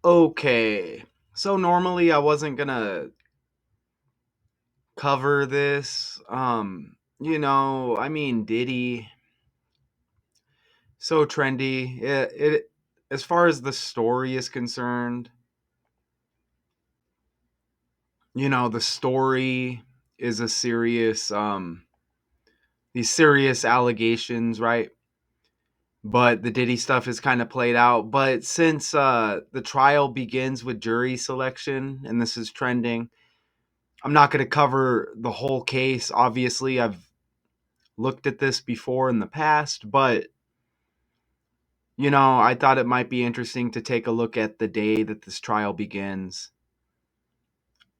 Okay. So normally I wasn't gonna cover this. I mean Diddy, so trendy. It as far as the story is concerned, the story is a serious these serious allegations, right? But the Diddy stuff is kind of played out. But since the trial begins with jury selection and this is trending, I'm not going to cover the whole case. Obviously, I've looked at this before in the past, but I thought it might be interesting to take a look at the day that this trial begins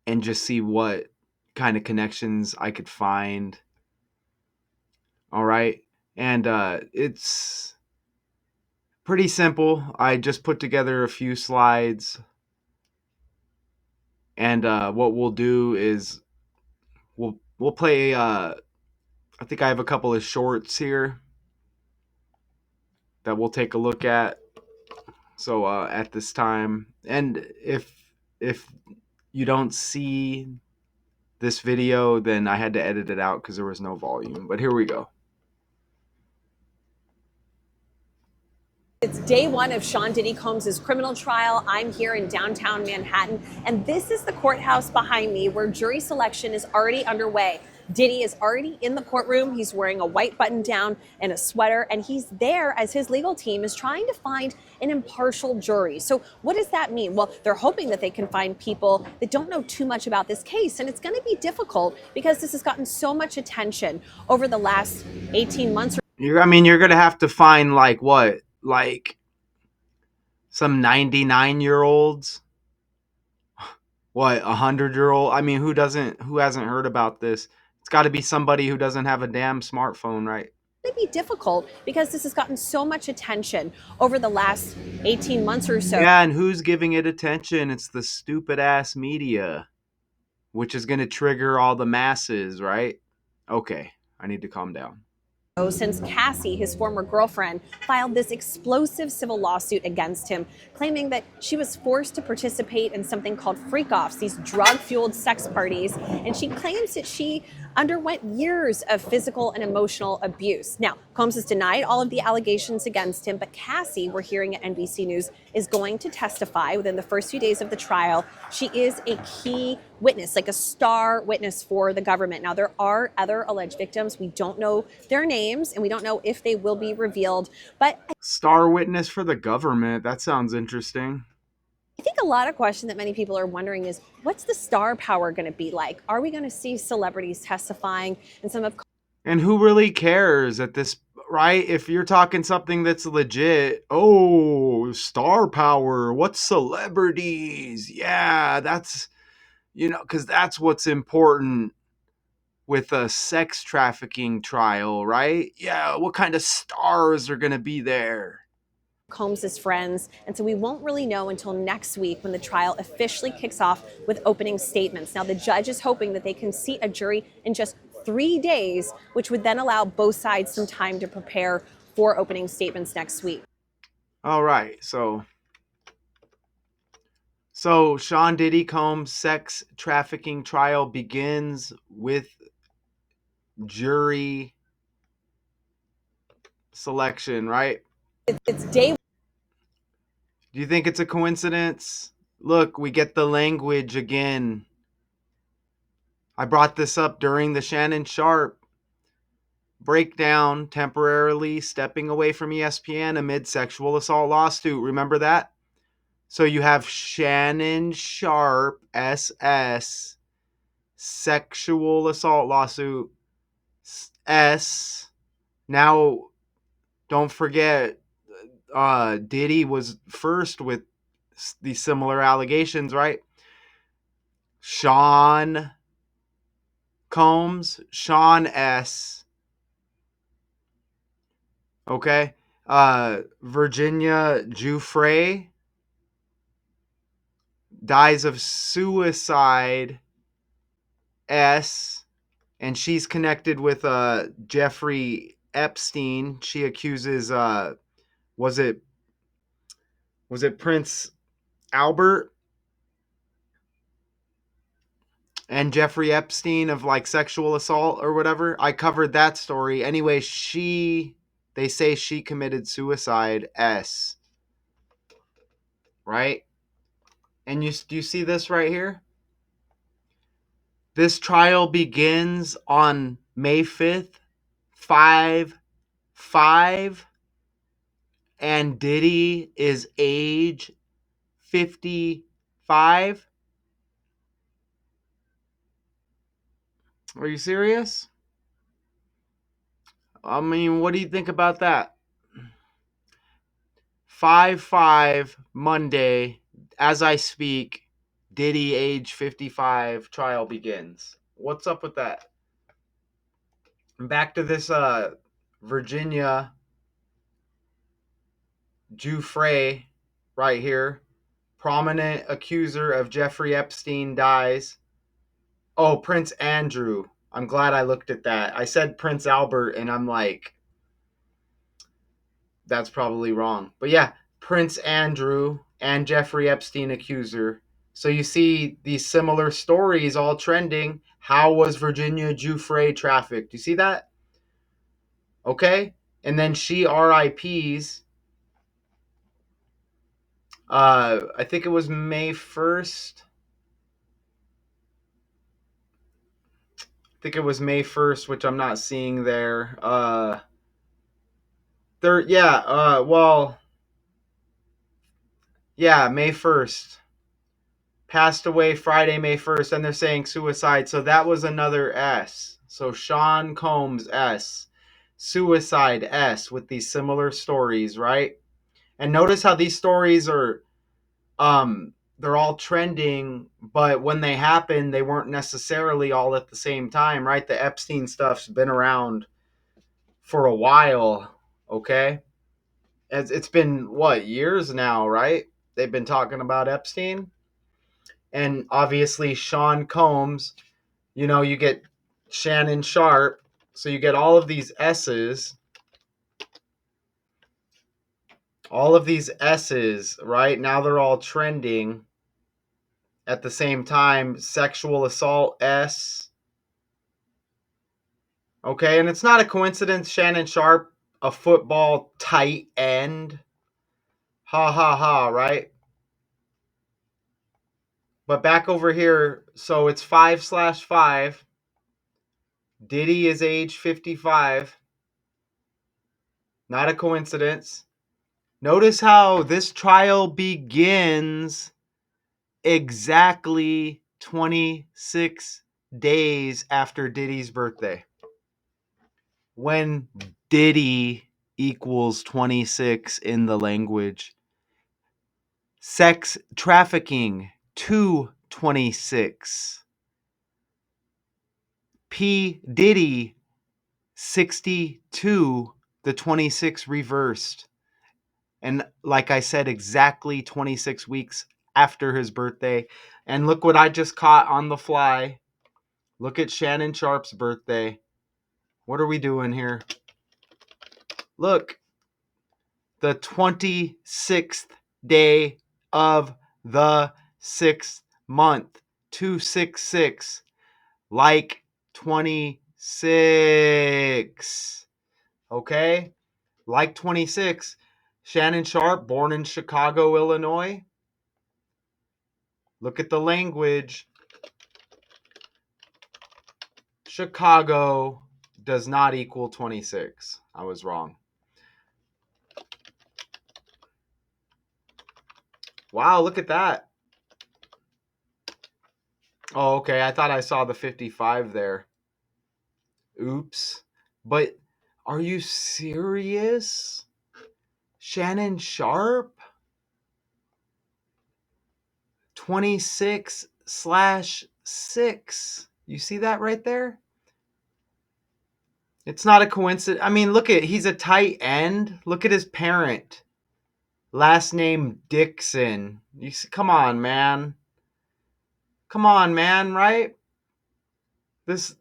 and just see what kind of connections I could find. All right. And it's pretty simple. I just put together a few slides, and what we'll do is we'll play. I think I have a couple of shorts here that we'll take a look at. So at this time, and if you don't see this video, then I had to edit it out because there was no volume. But here we go. It's day one of Sean Diddy Combs' criminal trial. I'm here in downtown Manhattan, and this is the courthouse behind me where jury selection is already underway. Diddy is already in the courtroom. He's wearing a white button down and a sweater, and he's there as his legal team is trying to find an impartial jury. So what does that mean? Well, they're hoping that they can find people that don't know too much about this case, and it's going to be difficult because this has gotten so much attention over the last 18 months. You're going to have to find like what? Like some 99-year-olds? What, 100-year-old? I mean, who hasn't heard about this? It's got to be somebody who doesn't have a damn smartphone, right? Going to be difficult because this has gotten so much attention over the last 18 months or so. Yeah, and who's giving it attention? It's the stupid ass media, which is going to trigger all the masses, right? Okay, I need to calm down. Since Cassie, his former girlfriend, filed this explosive civil lawsuit against him, claiming that she was forced to participate in something called freak-offs, these drug-fueled sex parties, and she claims that she underwent years of physical and emotional abuse. Now, Combs has denied all of the allegations against him, but Cassie, we're hearing at NBC News, is going to testify within the first few days of the trial. She is a key witness, like a star witness for the government. Now, there are other alleged victims. We don't know their names, and we don't know if they will be revealed. But star witness for the government. That sounds interesting. I think a lot of question that many people are wondering is, what's the star power going to be like? Are we going to see celebrities testifying in some of... And who really cares at this, right? If you're talking something that's legit, oh, star power, what celebrities? Yeah, that's, because that's what's important with a sex trafficking trial, right? Yeah, what kind of stars are going to be there? Combs' friends, and so we won't really know until next week when the trial officially kicks off with opening statements. Now, the judge is hoping that they can seat a jury in just 3 days, which would then allow both sides some time to prepare for opening statements next week. All right, so Sean Diddy Combs' sex trafficking trial begins with jury selection, right? It's day. Do you think it's a coincidence? Look, we get the language again. I brought this up during the Shannon Sharp breakdown, temporarily stepping away from ESPN amid sexual assault lawsuit. Remember that? So you have Shannon Sharp, SS, sexual assault lawsuit, S. Now, don't forget, Diddy was first with these similar allegations, right? Sean Combs, Sean S. Okay. Virginia Giuffre dies of suicide, S. And she's connected with Jeffrey Epstein. She accuses was it Prince Albert and Jeffrey Epstein of like sexual assault or whatever. I covered that story. Anyway, they say she committed suicide, right? And do you see this right here? This trial begins on May 5th, 5 and Diddy is age 55. Are you serious? I mean, what do you think about that? 5 Monday, as I speak, Diddy age 55 trial begins. What's up with that? And back to this Virginia Giuffre right here. Prominent accuser of Jeffrey Epstein dies. Oh, Prince Andrew. I'm glad I looked at that. I said Prince Albert, and I'm like, that's probably wrong. But yeah, Prince Andrew and Jeffrey Epstein accuser. So you see these similar stories all trending. How was Virginia Giuffre trafficked? You see that? Okay. And then she RIPs. I think it was May 1st. I think it was May 1st, which I'm not seeing there. Well, yeah, May 1st. Passed away Friday, May 1st, and they're saying suicide. So that was another S. So Sean Combs, S. Suicide, S, with these similar stories, right? And notice how these stories are, they're all trending, but when they happen, they weren't necessarily all at the same time, right? The Epstein stuff's been around for a while, okay? It's been, what, years now, right? They've been talking about Epstein. And obviously Sean Combs, you get Shannon Sharp, so you get all of these S's, right? Now they're all trending at the same time. Sexual assault, S. Okay, and it's not a coincidence. Shannon Sharp, a football tight end. Ha ha ha, right? But back over here, so it's 5/5. Diddy is age 55. Not a coincidence. Notice how this trial begins exactly 26 days after Diddy's birthday. When Diddy equals 26 in the language. Sex trafficking, 226. P. Diddy, 62, the 26 reversed. And like I said, exactly 26 weeks after his birthday. And look what I just caught on the fly. Look at Shannon Sharp's birthday. What are we doing here? Look, the 26th day of the 6th month. 266. Like 26. Okay? Like 26. Shannon Sharp, born in Chicago, Illinois. Look at the language. Chicago does not equal 26. I was wrong. Wow, look at that. Oh, okay. I thought I saw the 55 there. Oops. But are you serious? Shannon Sharp? 26/6. You see that right there? It's not a coincidence. I mean, he's a tight end. Look at his parent. Last name Dixon. Come on, man. Come on, man, right? This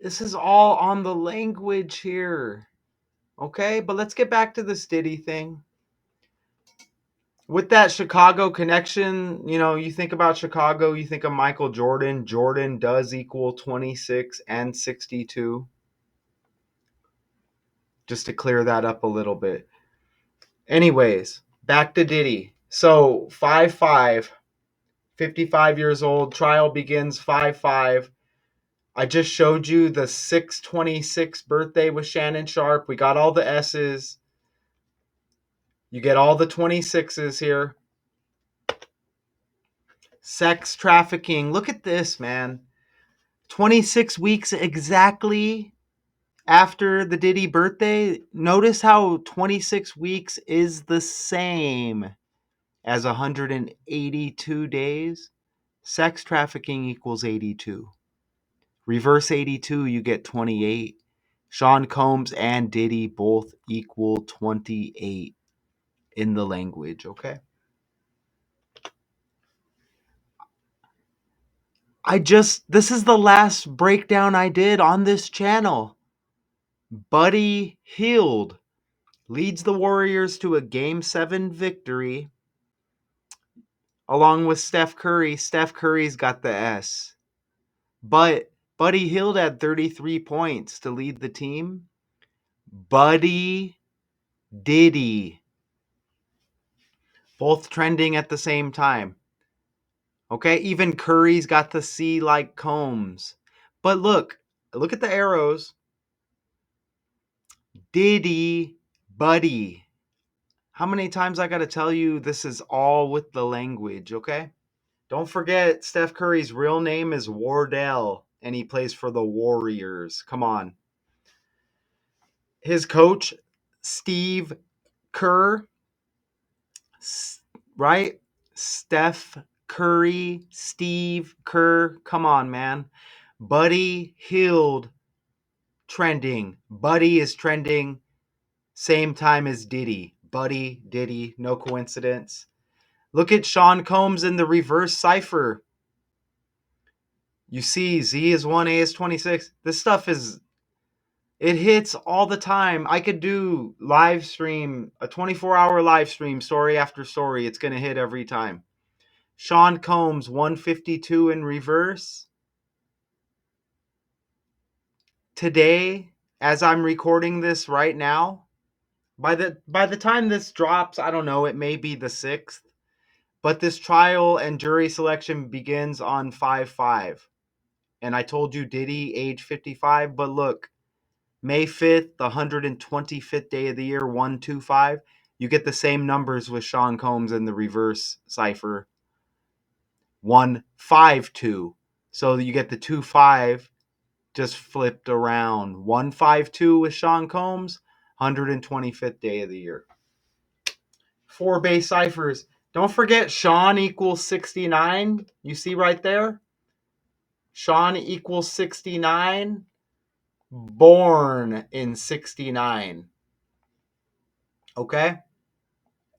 this is all on the language here. Okay? But let's get back to this Diddy thing. With that Chicago connection, you think about Chicago, you think of Michael Jordan. Jordan does equal 26 and 62. Just to clear that up a little bit. Anyways, back to Diddy. So 5'5", 55 years old. Trial begins 5'5". I just showed you the 626 birthday with Shannon Sharpe. We got all the S's. You get all the 26s here. Sex trafficking. Look at this, man. 26 weeks exactly after the Diddy birthday. Notice how 26 weeks is the same as 182 days. Sex trafficking equals 82. Reverse 82, you get 28. Sean Combs and Diddy both equal 28 in the language, okay? This is the last breakdown I did on this channel. Buddy Hield leads the Warriors to a Game 7 victory along with Steph Curry. Steph Curry's got the S. But Buddy Hield had 33 points to lead the team. Buddy Diddy, both trending at the same time. Okay, even Curry's got the C like Combs. But look at the arrows. Diddy, Buddy. How many times I got to tell you this is all with the language, okay? Don't forget Steph Curry's real name is Wardell and he plays for the Warriors. Come on. His coach, Steve Kerr, right? Steph Curry, Steve Kerr. Come on, man. Buddy Hield trending. Buddy is trending same time as Diddy. Buddy, Diddy, no coincidence. Look at Sean Combs in the reverse cipher. You see Z is 1, A is 26. This stuff it hits all the time. I could do live stream, a 24-hour live stream, story after story. It's going to hit every time. Sean Combs, 152 in reverse. Today, as I'm recording this right now, by the time this drops, I don't know, it may be the 6th, but this trial and jury selection begins on 5/5. And I told you Diddy, age 55, but look, May 5th, the 125th day of the year, 125. You get the same numbers with Sean Combs in the reverse cipher, 152. So you get the 25 just flipped around. 152 with Sean Combs, 125th day of the year. 4 base ciphers. Don't forget Sean equals 69. You see right there? Sean equals 69. Born in 69. Okay?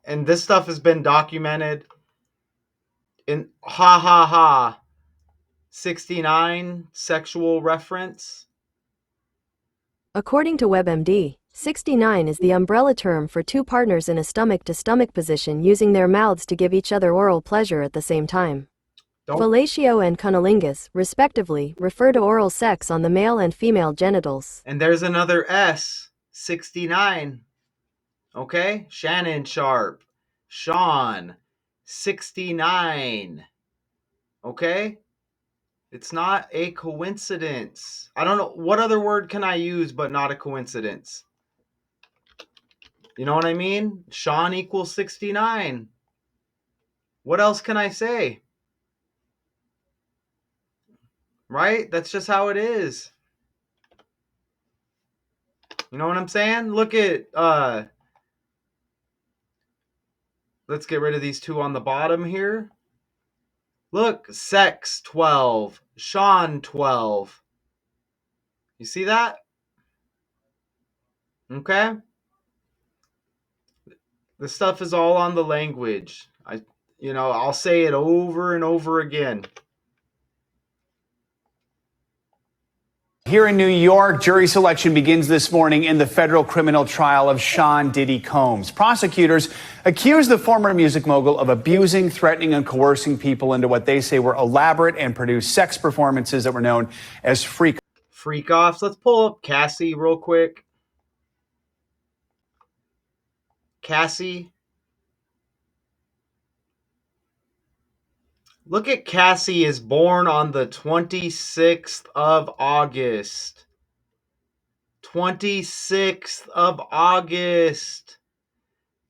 And this stuff has been documented in 69 sexual reference. According to WebMD, 69 is the umbrella term for two partners in a stomach-to-stomach position using their mouths to give each other oral pleasure at the same time. Fellatio and cunnilingus, respectively, refer to oral sex on the male and female genitals. And there's another S, 69. Okay? Shannon Sharpe, Sean, 69. Okay? It's not a coincidence. I don't know. What other word can I use but not a coincidence? You know what I mean? Sean equals 69. What else can I say? Right? That's just how it is. You know what I'm saying? Look at, let's get rid of these two on the bottom here. Look, Sex 12, Sean 12. You see that? Okay? The stuff is all on the language. I'll say it over and over again. Here in New York, jury selection begins this morning in the federal criminal trial of Sean Diddy Combs. Prosecutors accuse the former music mogul of abusing, threatening, and coercing people into what they say were elaborate and produced sex performances that were known as freak-offs. Let's pull up Cassie real quick. Cassie. Look at Cassie is born on the 26th of August. 26th of August.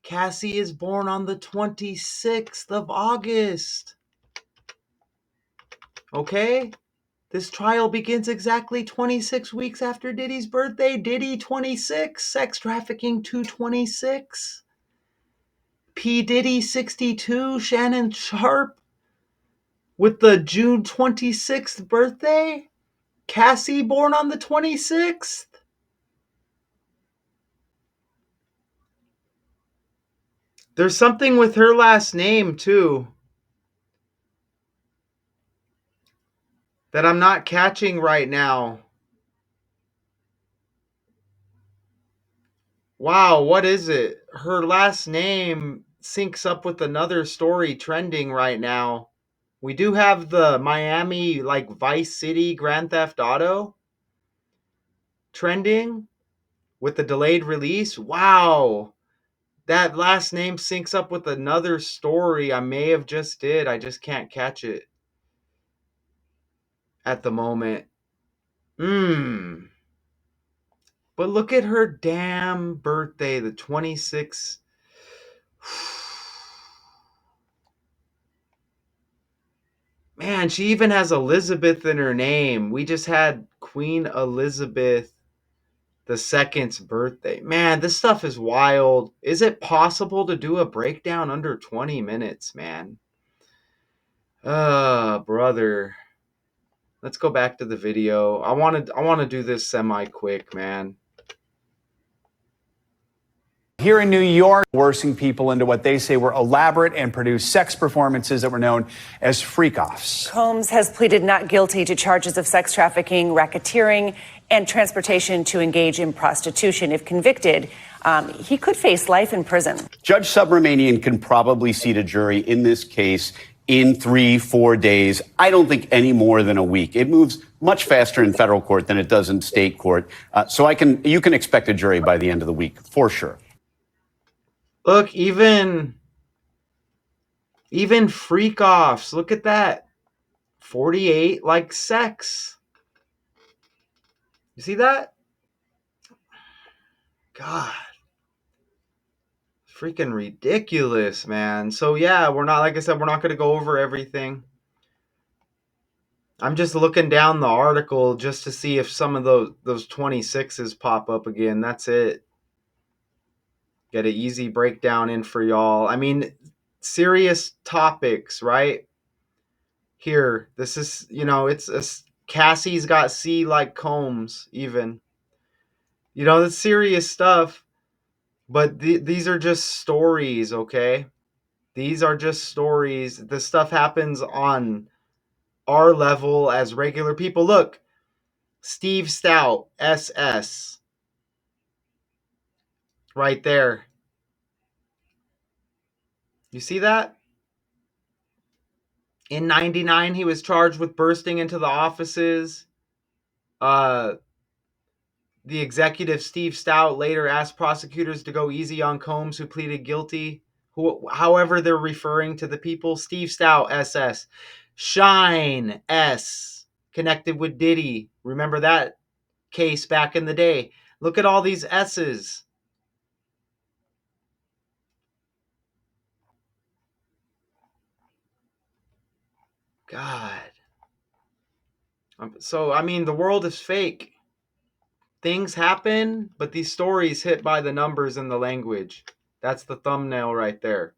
Cassie is born on the 26th of August. Okay? This trial begins exactly 26 weeks after Diddy's birthday. Diddy 26, sex trafficking 226. P. Diddy 62, Shannon Sharp with the June 26th birthday. Cassie born on the 26th. There's something with her last name too that I'm not catching right now. Wow, what is it? Her last name syncs up with another story trending right now. We do have the Miami, like Vice City Grand Theft Auto trending with the delayed release. Wow. That last name syncs up with another story I may have just did. I just can't catch it at the moment. But look at her damn birthday, the 26th. Man, she even has Elizabeth in her name. We just had Queen Elizabeth the second's birthday. Man, this stuff is wild. Is it possible to do a breakdown under 20 minutes, man? Brother. Let's go back to the video. I want to do this semi quick, man. Here in New York, coercing people into what they say were elaborate and produced sex performances that were known as freak-offs. Combs has pleaded not guilty to charges of sex trafficking, racketeering, and transportation to engage in prostitution. If convicted, he could face life in prison. Judge Subramanian can probably seat a jury in this case in 3-4 days. I don't think any more than a week. It moves much faster in federal court than it does in state court. So you can expect a jury by the end of the week for sure. Look, even freak offs. Look at that. 48 like sex. You see that? God. Freaking ridiculous, man. So yeah, we're not, like I said, we're not going to go over everything. I'm just looking down the article just to see if some of those 26s pop up again. That's it. Get an easy breakdown in for y'all. I mean, serious topics, right? Here, this is, it's Cassie's got C like Combs, even. It's serious stuff, but these are just stories, okay? These are just stories. This stuff happens on our level as regular people. Look, Steve Stout, SS, right there. You see that? In 99, he was charged with bursting into the offices. The executive, Steve Stout, later asked prosecutors to go easy on Combs, who pleaded guilty. However they're referring to the people. Steve Stout, SS. Shine, S, connected with Diddy. Remember that case back in the day. Look at all these S's. God. So, I mean, the world is fake. Things happen, but these stories hit by the numbers and the language. That's the thumbnail right there.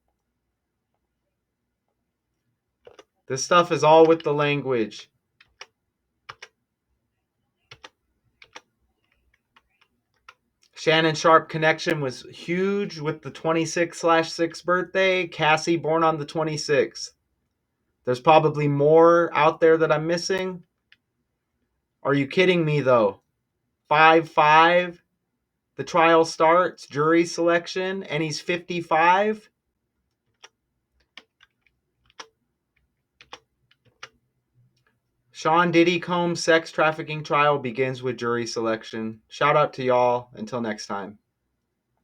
This stuff is all with the language. Shannon Sharp connection was huge with the 26/6 birthday. Cassie born on the 26th. There's probably more out there that I'm missing. Are you kidding me, though? 5-5. The trial starts, jury selection, and he's 55. Sean Diddy Combs' sex trafficking trial begins with jury selection. Shout out to y'all. Until next time.